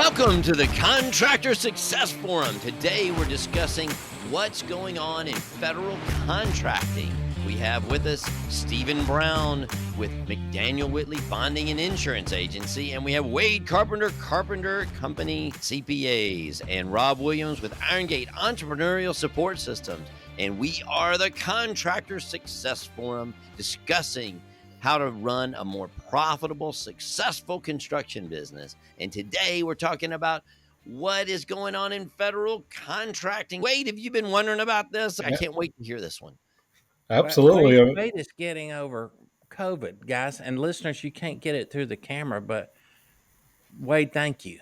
Welcome to the Contractor Success Forum. Today we're discussing what's going on in federal contracting. We have with us Stephen Brown with McDaniel Whitley Bonding and Insurance Agency, and we have Wade Carpenter Company CPAs, and Rob Williams with Irongate Entrepreneurial Support Systems. And we are the Contractor Success Forum, discussing how to run a more profitable, successful construction business. And today we're talking about what is going on in federal contracting. Wade, have you been wondering about this? I can't wait to hear this one. Absolutely. Wade is getting over COVID, guys. And listeners, you can't get it through the camera, but Wade, thank you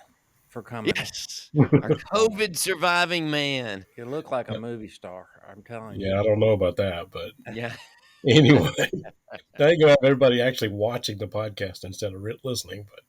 for coming. Yes, our COVID surviving man. You look like a movie star, I'm telling you. Yeah, I don't know about that, but yeah. Anyway, thank you, everybody actually watching the podcast instead of listening. But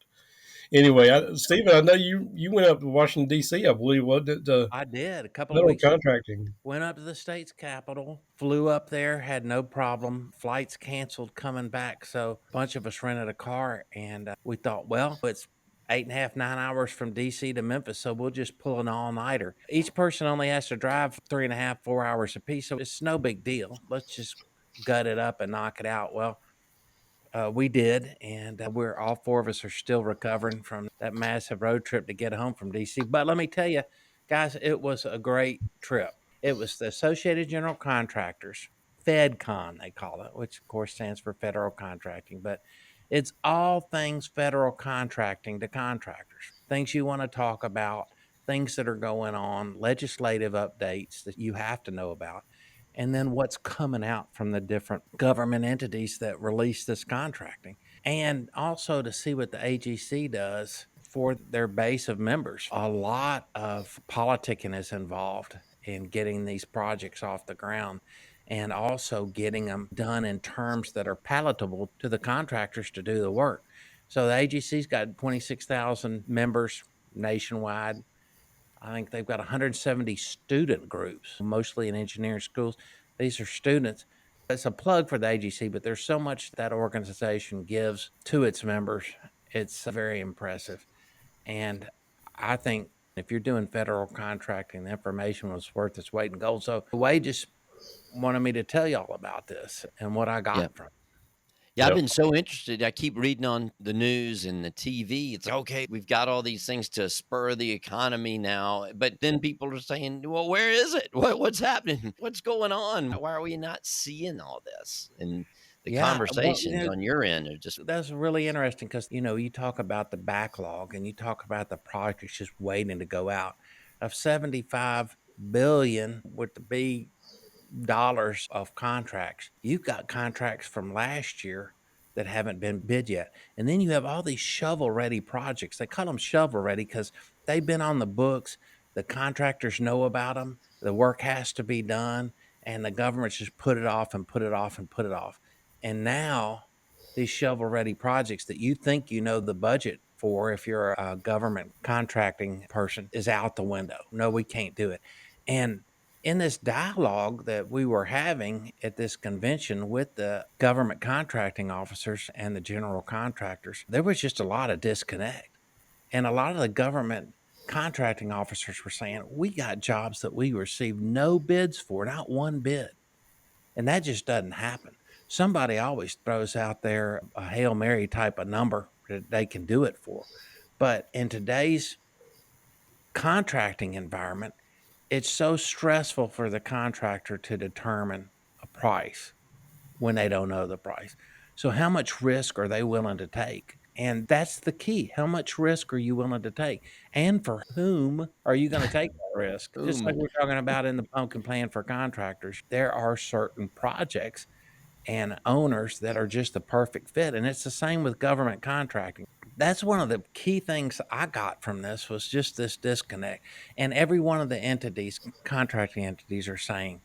anyway, Stephen, I know you went up to Washington D.C. I believe, wasn't it? I did a couple of weeks. Contracting. Went up to the state's capital, flew up there, had no problem. Flights canceled coming back, so a bunch of us rented a car, and we thought, well, it's 8.5, 9 hours from D.C. to Memphis, so we'll just pull an all-nighter. Each person only has to drive 3.5, 4 hours apiece, so it's no big deal. Let's just gut it up and knock it out. Well, we did, and we're all four of us are still recovering from that massive road trip to get home from D.C. But let me tell you, guys, it was a great trip. It was the Associated General Contractors, FedCon, they call it, which of course stands for federal contracting, but it's all things federal contracting to contractors, things you want to talk about, things that are going on, legislative updates that you have to know about, and then what's coming out from the different government entities that release this contracting, and also to see what the AGC does for their base of members. A lot of politicking is involved in getting these projects off the ground, and also getting them done in terms that are palatable to the contractors to do the work. So the AGC's got 26,000 members nationwide. I think they've got 170 student groups, mostly in engineering schools. These are students. It's a plug for the AGC, but there's so much that organization gives to its members. It's very impressive. And I think if you're doing federal contracting, the information was worth its weight in gold. So Wade just wanted me to tell y'all about this and what I got from it. Yeah, I've been so interested. I keep reading on the news and the TV. It's okay, we've got all these things to spur the economy now. But then people are saying, well, where is it? What's happening? What's going on? Why are we not seeing all this? And the conversations on your end are just... That's really interesting because, you talk about the backlog and you talk about the projects just waiting to go out. Of $75 billion with the B dollars of contracts, you've got contracts from last year that haven't been bid yet. And then you have all these shovel-ready projects. They call them shovel-ready because they've been on the books. The contractors know about them. The work has to be done. And the government's just put it off and put it off and put it off. And now these shovel-ready projects that you think you know the budget for, if you're a government contracting person, is out the window. No, we can't do it. And in this dialogue that we were having at this convention with the government contracting officers and the general contractors, there was just a lot of disconnect. And a lot of the government contracting officers were saying, we got jobs that we received no bids for, not one bid. And that just doesn't happen. Somebody always throws out there a Hail Mary type of number that they can do it for. But in today's contracting environment, it's so stressful for the contractor to determine a price when they don't know the price. So how much risk are they willing to take? And that's the key. How much risk are you willing to take? And for whom are you going to take that risk? Just like we're talking about in the pumpkin plan for contractors, there are certain projects and owners that are just the perfect fit. And it's the same with government contracting. That's one of the key things I got from this, was just this disconnect. And every one of the entities, contracting entities, are saying,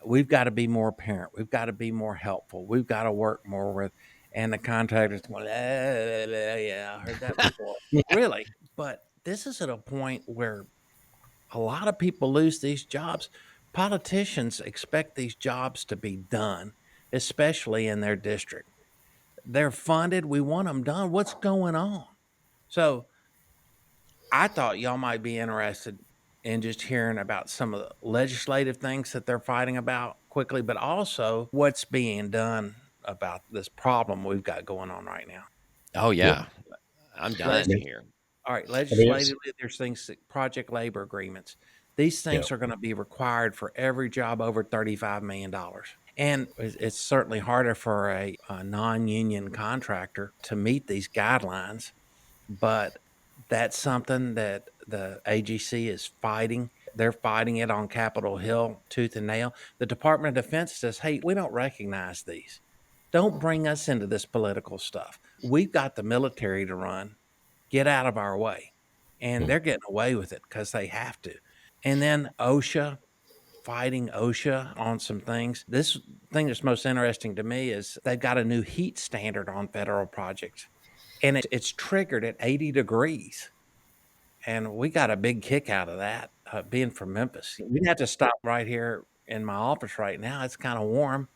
we've got to be more apparent. We've got to be more helpful. We've got to work more with, and the contractors going, yeah, I heard that before. Really? But this is at a point where a lot of people lose these jobs. Politicians expect these jobs to be done, especially in their district. They're funded. We want them done. What's going on? So I thought y'all might be interested in just hearing about some of the legislative things that they're fighting about quickly, but also what's being done about this problem we've got going on right now. Oh, Yeah. yeah. I'm Leg- dying to hear. All right, I mean, it's, legislatively, there's things that project labor agreements. These yeah. things are going to be required for every job over $35 million. And it's certainly harder for a non union contractor to meet these guidelines, but that's something that the AGC is fighting. They're fighting it on Capitol Hill tooth and nail. The Department of Defense says, hey, we don't recognize these. Don't bring us into this political stuff. We've got the military to run. Get out of our way. And Hmm. they're getting away with it because they have to. And then OSHA, fighting OSHA on some things. This thing that's most interesting to me is they've got a new heat standard on federal projects, and it's triggered at 80 degrees. And we got a big kick out of that, being from Memphis. We'd have to stop right here in my office right now. It's kind of warm.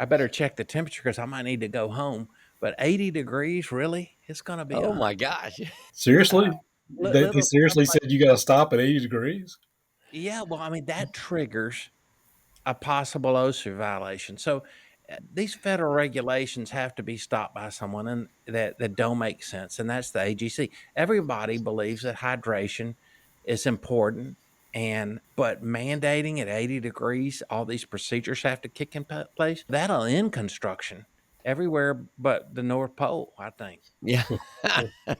I better check the temperature because I might need to go home. But 80 degrees, really? It's going to be Oh a my gosh. Seriously? They little stuff seriously like, said you got to stop at 80 degrees? yeah, well, I mean, that triggers a possible OSHA violation. So these federal regulations have to be stopped by someone and that don't make sense, and that's the AGC. Everybody believes that hydration is important, and but mandating at 80 degrees, all these procedures have to kick in place. That'll end construction everywhere but the North Pole, I think. Yeah.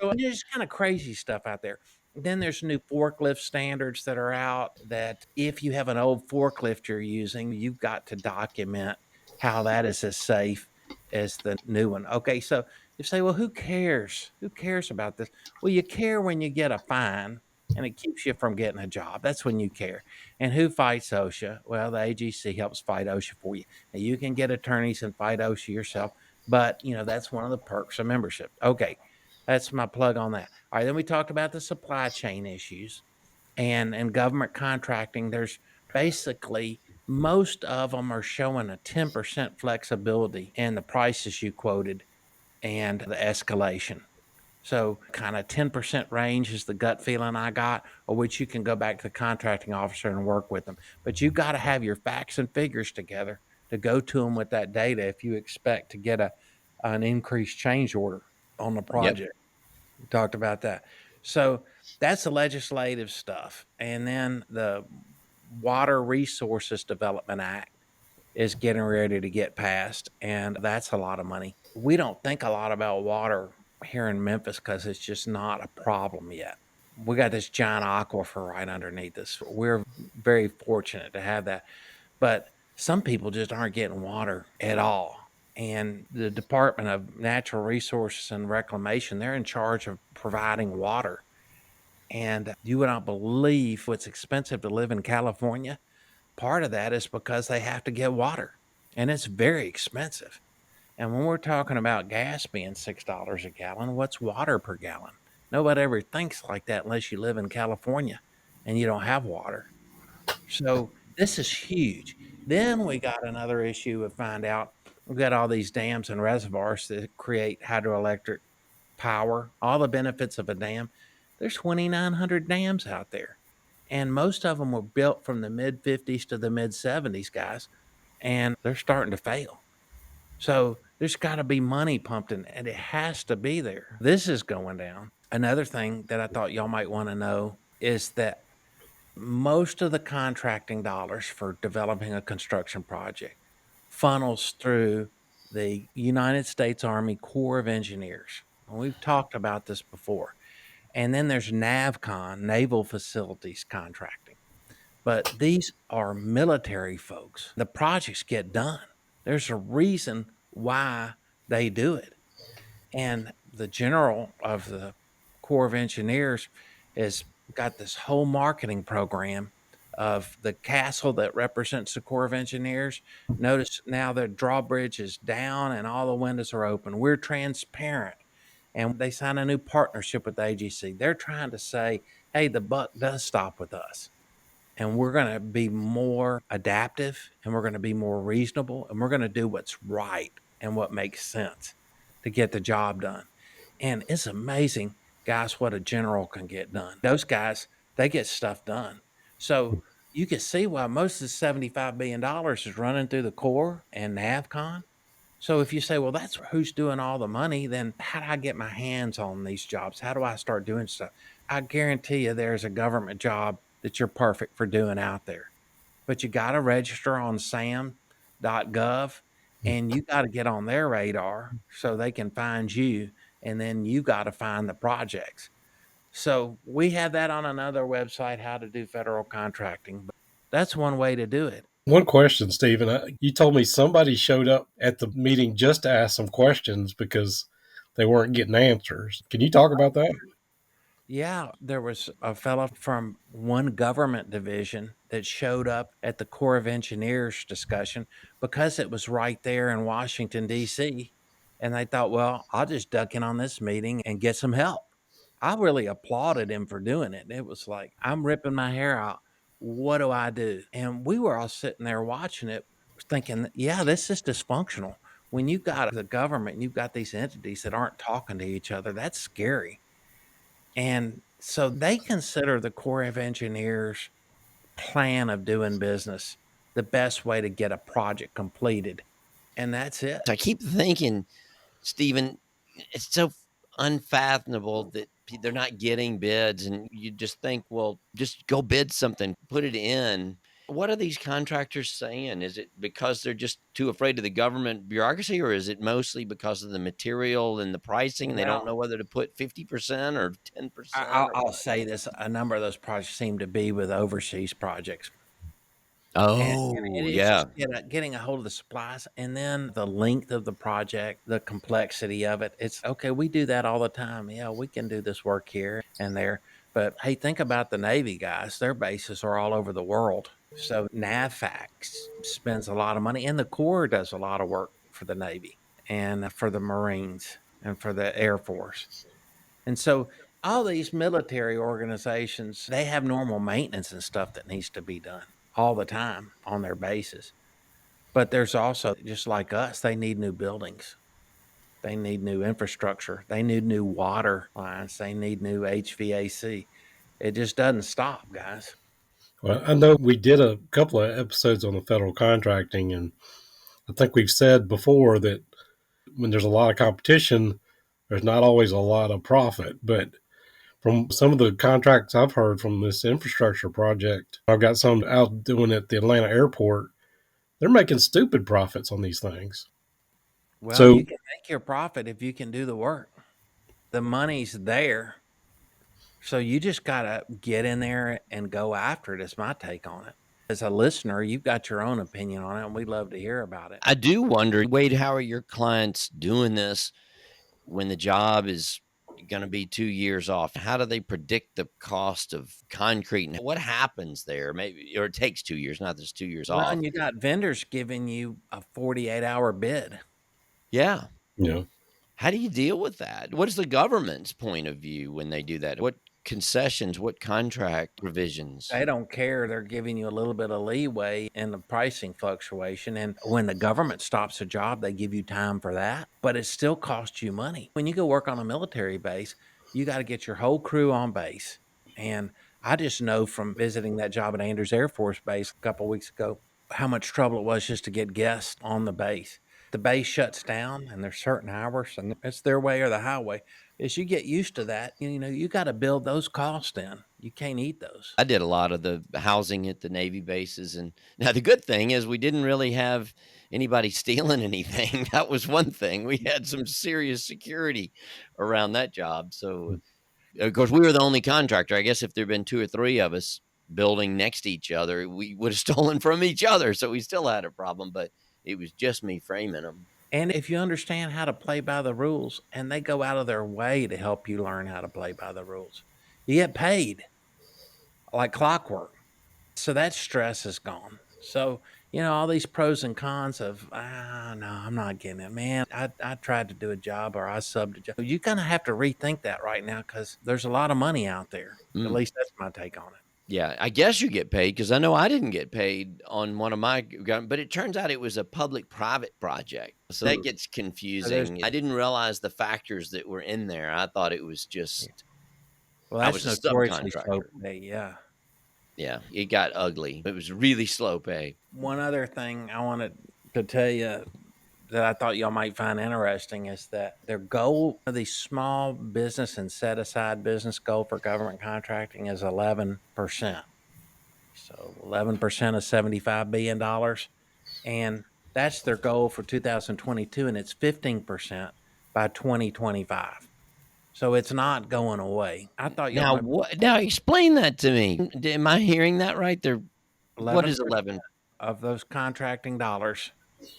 So there's kind of crazy stuff out there. Then there's new forklift standards that are out that if you have an old forklift you're using, you've got to document how that is as safe as the new one. Okay, so you say, well, who cares? Who cares about this? Well, you care when you get a fine and it keeps you from getting a job. That's when you care. And who fights OSHA? Well, the AGC helps fight OSHA for you. Now, you can get attorneys and fight OSHA yourself, but that's one of the perks of membership. Okay, that's my plug on that. All right, then we talked about the supply chain issues and government contracting. There's basically most of them are showing a 10% flexibility in the prices you quoted and the escalation. So kind of 10% range is the gut feeling I got, or which you can go back to the contracting officer and work with them. But you've got to have your facts and figures together to go to them with that data if you expect to get an increased change order on the Yep. project. We talked about that. So that's the legislative stuff. And then the Water Resources Development Act is getting ready to get passed, and that's a lot of money. We don't think a lot about water here in Memphis because it's just not a problem yet. We got this giant aquifer right underneath us. We're very fortunate to have that. But some people just aren't getting water at all. And the Department of Natural Resources and Reclamation, they're in charge of providing water. And you would not believe what's expensive to live in California. Part of that is because they have to get water, and it's very expensive. And when we're talking about gas being $6 a gallon, what's water per gallon? Nobody ever thinks like that unless you live in California and you don't have water. So this is huge. Then we got another issue of find out we've got all these dams and reservoirs that create hydroelectric power, all the benefits of a dam. There's 2,900 dams out there, and most of them were built from the mid 50s to the mid 70s, guys, and they're starting to fail. So there's got to be money pumped in, and it has to be there. This is going down. Another thing that I thought y'all might want to know is that most of the contracting dollars for developing a construction project funnels through the United States Army Corps of Engineers. And we've talked about this before. And then there's NavCon, Naval Facilities Contracting. But these are military folks. The projects get done. There's a reason why they do it. And the general of the Corps of Engineers has got this whole marketing program of the castle that represents the Corps of Engineers. Notice now the drawbridge is down and all the windows are open. We're transparent. And they sign a new partnership with the AGC. They're trying to say, hey, the buck does stop with us. And we're going to be more adaptive, and we're going to be more reasonable, and we're going to do what's right and what makes sense to get the job done. And it's amazing. guess what a general can get done. Those guys, they get stuff done. So you can see why most of the $75 billion is running through the Corps and NavCon. So if you say, well, that's who's doing all the money, then how do I get my hands on these jobs? How do I start doing stuff? I guarantee you there's a government job that you're perfect for doing out there. But you got to register on sam.gov and you got to get on their radar so they can find you. And then you got to find the projects. So we have that on another website, how to do federal contracting. But that's one way to do it. One question, Stephen. You told me somebody showed up at the meeting just to ask some questions because they weren't getting answers. Can you talk about that? Yeah, there was a fellow from one government division that showed up at the Corps of Engineers discussion because it was right there in Washington, D.C. And they thought, well, I'll just duck in on this meeting and get some help. I really applauded him for doing it. It was like, I'm ripping my hair out. What do I do? And we were all sitting there watching it, thinking, yeah, this is dysfunctional. When you've got the government and you've got these entities that aren't talking to each other, that's scary. And so they consider the Corps of Engineers plan of doing business the best way to get a project completed. And that's it. I keep thinking, Stephen, it's so unfathomable that they're not getting bids, and you just think, well, just go bid something, put it in. What are these contractors saying? Is it because they're just too afraid of the government bureaucracy, or is it mostly because of the material and the pricing, and they don't Well, know whether to put 50% or 10% I'll, or I'll what? say this: a number of those projects seem to be with overseas projects. And Oh, it's just yeah. getting a hold of the supplies and then the length of the project, the complexity of it. It's okay. We do that all the time. Yeah, we can do this work here and there. But hey, think about the Navy guys. Their bases are all over the world. So NAVFAX spends a lot of money, and the Corps does a lot of work for the Navy and for the Marines and for the Air Force. And so all these military organizations, they have normal maintenance and stuff that needs to be done all the time on their bases. But there's also, just like us, they need new buildings. They need new infrastructure. They need new water lines. They need new HVAC. It just doesn't stop, guys. Well, I know we did a couple of episodes on the federal contracting, and I think we've said before that when there's a lot of competition, there's not always a lot of profit. But from some of the contracts I've heard from this infrastructure project, I've got some out doing at the Atlanta airport. They're making stupid profits on these things. Well, you So, can make your profit if you can do the work. The money's there. So you just got to get in there and go after it, is my take on it. As a listener, you've got your own opinion on it, and we'd love to hear about it. I do wonder, Wade, how are your clients doing this when the job is going to be 2 years off? How do they predict the cost of concrete, and what happens there? Maybe, or it takes 2 years, not just 2 years Well, off. and you got vendors giving you a 48-hour bid. Yeah. you know, How do you deal with that? What is the government's point of view when they do that? What concessions, what contract provisions? They don't care. They're giving you a little bit of leeway in the pricing fluctuation. And when the government stops a job, they give you time for that, but it still costs you money. When you go work on a military base, you got to get your whole crew on base. And I just know from visiting that job at Andrews Air Force Base a couple of weeks ago how much trouble it was just to get guests on the base. The base shuts down and there's certain hours, and it's their way or the highway. As you get used to that, you got to build those costs in. You can't eat those. I did a lot of the housing at the Navy bases, and now the good thing is we didn't really have anybody stealing anything. That was one thing. We had some serious security around that job. So, of course, we were the only contractor. I guess if there'd been 2 or 3 of us building next to each other, we would have stolen from each other. So we still had a problem, but it was just me framing them. And if you understand how to play by the rules, and they go out of their way to help you learn how to play by the rules, you get paid like clockwork. So that stress is gone. So, all these pros and cons of, no, I'm not getting it, man. I tried to do a job or I subbed a job. You're going to have to rethink that right now because there's a lot of money out there. At least that's my take on it. Yeah, I guess you get paid because I know I didn't get paid on one of my, but it turns out it was a public-private project. So that gets confusing. I didn't realize the factors that were in there. I thought it was just Well, I that's was a notoriously slow subcontractor. pay, yeah. Yeah, it got ugly. It was really slow pay. One other thing I wanted to tell you that I thought y'all might find interesting is that their goal of the small business and set aside business goal for government contracting is 11%. So 11% of $75 billion. And that's their goal for 2022, and it's 15% by 2025. So it's not going away. I thought y'all Now might what? Now explain that to me. Am I hearing that right? There. What is 11% 11? of those contracting dollars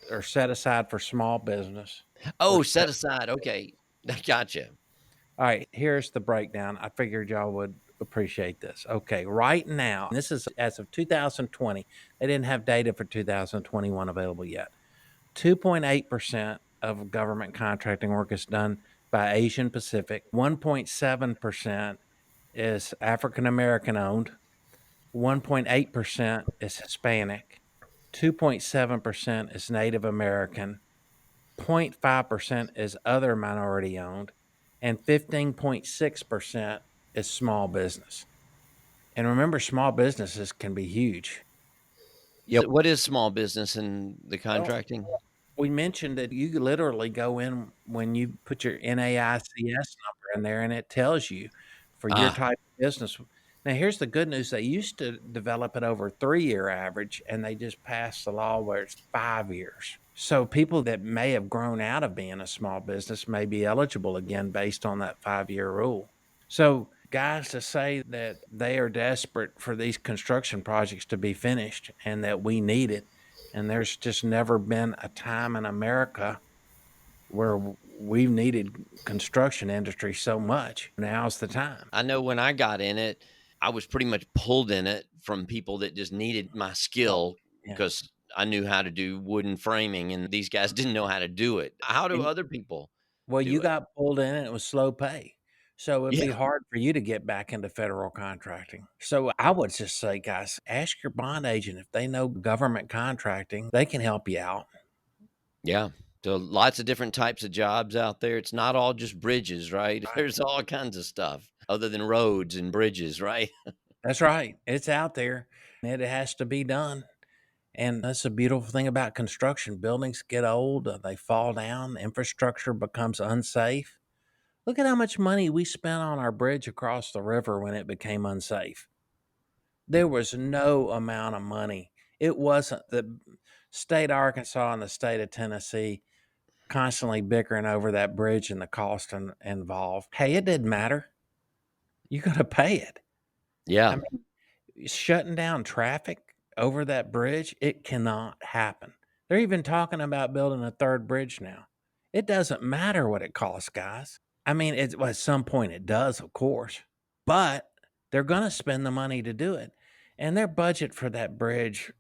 are set aside for small business. For Oh, set, set aside. Okay, I gotcha. all right, here's the breakdown. I figured y'all would appreciate this. Okay, right now, this is as of 2020. They didn't have data for 2021 available yet. 2.8% of government contracting work is done by Asian Pacific. 1.7% is African American owned. 1.8% is Hispanic. 2.7% is Native American. 0.5% is other minority owned. And 15.6% is small business. And remember, small businesses can be huge. Yeah. What is small business in the Well, contracting? we mentioned that you could literally go in when you put your NAICS number in there and it tells you for your Ah, type of business. Now, here's the good news. They used to develop it over a 3-year average, and they just passed the law where it's 5 years. So people that may have grown out of being a small business may be eligible again based on that 5-year rule. So, guys, to say that they are desperate for these construction projects to be finished and that we need it, and there's just never been a time in America where we've needed construction industry so much. Now's the time. I know when I got in it, I was pretty much pulled in it from people that just needed my Oh, skill yeah. because I knew how to do wooden framing and these guys didn't know how to do it. How do And other people well, do you it? got pulled in and it was slow pay. So it'd be Yeah. hard for you to get back into federal contracting. So I would just say, guys, ask your bond agent if they know government contracting, they can help you out. Yeah. So lots of different types of jobs out there. It's not all just bridges, right? Right. There's all kinds of stuff other than roads and bridges, right? That's right. It's out there and it has to be done. And that's a beautiful thing about construction. Buildings get old, they fall down, infrastructure becomes unsafe. Look at how much money we spent on our bridge across the river when it became unsafe. There was no amount of money. It wasn't the state of Arkansas and the state of Tennessee constantly bickering over that bridge and the cost involved. Hey, it didn't matter. You got to pay it. I Yeah. mean, shutting down traffic over that bridge, it cannot happen. They're even talking about building a third bridge now. It doesn't matter what it costs, guys. I mean, at some point it does, of course, but they're going to spend the money to do it. And their budget for that bridge,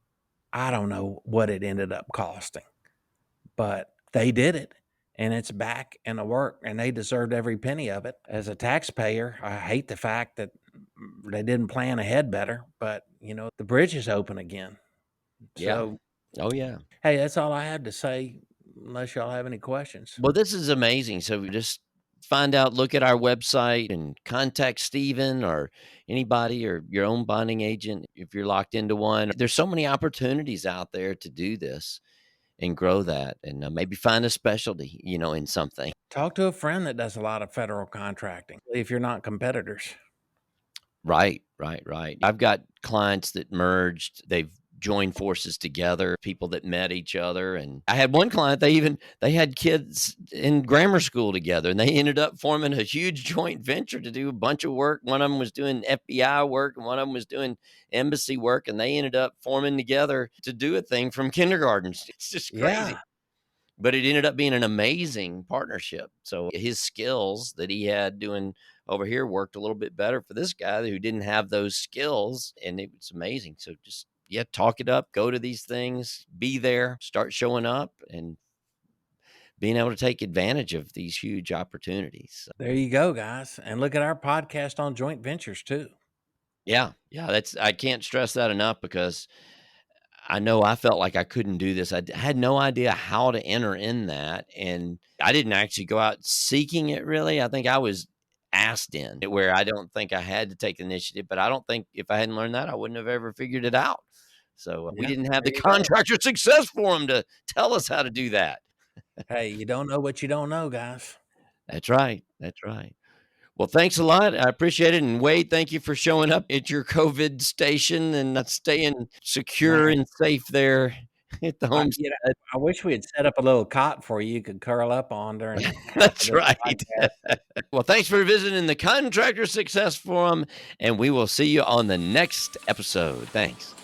I don't know what it ended up costing, but they did it and it's back in the work and they deserved every penny of it. As a taxpayer, I hate the fact that they didn't plan ahead better, but the bridge is open again. Yeah. So, Oh, yeah. hey, that's all I have to say unless y'all have any questions. Well, this is amazing. So just find out, look at our website and contact Steven or anybody or your own bonding agent if you're locked into one. There's so many opportunities out there to do this and grow that and maybe find a specialty, in something. Talk to a friend that does a lot of federal contracting if you're not competitors. Right, right, right. I've got clients that merged. They've joined forces together, people that met each other. And I had one client, they had kids in grammar school together and they ended up forming a huge joint venture to do a bunch of work. One of them was doing FBI work and one of them was doing embassy work. And they ended up forming together to do a thing from kindergarten. It's just crazy. Yeah. But it ended up being an amazing partnership. So his skills that he had doing over here worked a little bit better for this guy who didn't have those skills. And it was amazing. So just, yeah, talk it up, go to these things, be there, start showing up and being able to take advantage of these huge opportunities. So, There you go, guys. And look at our podcast on joint ventures too. yeah. Yeah. I can't stress that enough because I know I felt like I couldn't do this. Had no idea how to enter in that. And I didn't actually go out seeking it really. I think I was asked in, where I don't think I had to take the initiative, but I don't think if I hadn't learned that, I wouldn't have ever figured it out. So we Yeah, didn't have there the you go. contractor success forum to tell us how to do that. Hey, you don't know what you don't know, guys. That's right. That's right. Well, thanks a lot. I appreciate it. And Wade, thank you for showing up at your COVID station and staying secure Man, and safe there at the you know, homestead. I wish we had set up a little cot for you could curl up on during half of That's this right. podcast. Well, thanks for visiting the Contractor Success Forum, and we will see you on the next episode. Thanks.